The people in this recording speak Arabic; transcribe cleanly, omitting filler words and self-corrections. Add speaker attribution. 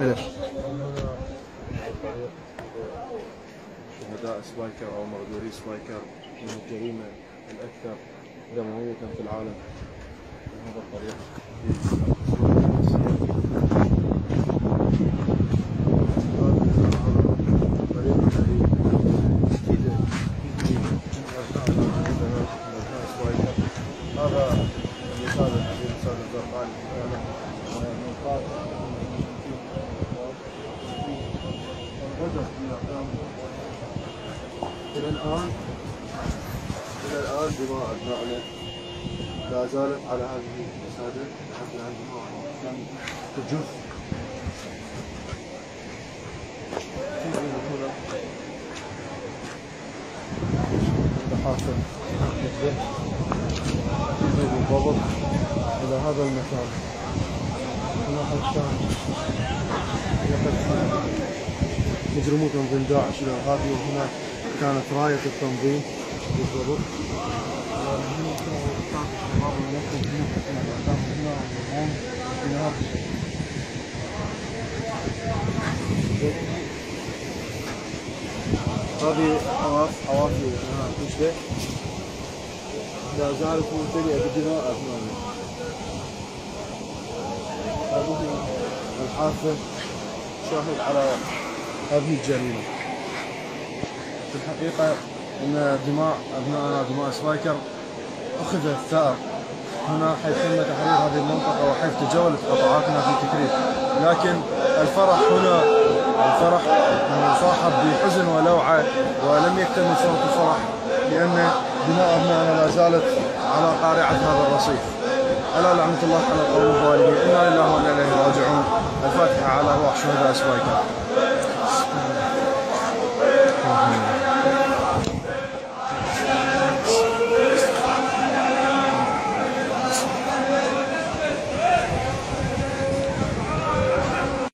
Speaker 1: إليش؟
Speaker 2: شهداء سبايكر أو مغدوري سبايكر من الجريمة الأكثر دموية في العالم بهذا الطريق. هذا المثال الحبيب الاستاذ الزرقاني من قاتل الى الان دماء ابنائنا لا زالت على هذه المساجد حتى عندما تجف. حاصل بالضبط إلى هذا المكان. هنا حشان مجرمو تنظيم داعش الإرهابي، وهنا كانت راية التنظيم بالضبط. هنا كانوا الشباب ونكتب هنا هنا هذه حوافي تشبه لا زالت ممتلئة بدماء أبنائنا. هذه الحافة شاهد على هذه الجريمة. في الحقيقة أن دماء أبنائنا دماء سبايكر أخذت ثأر هنا حيث تم تحرير هذه المنطقة وحيث تجولت قطاعاتنا في تكريت، لكن الفرح هنا الفرح مصاحب بحزن ولوعة، ولم يكتمل صوت الفرح لأن دماء أبنائنا لا زالت على قارعة هذا الرصيف. ألا لعنة الله على القوم الظالمين، إنا لله وإنا إليه راجعون. الفاتحة على أرواح شهداء سبايكر.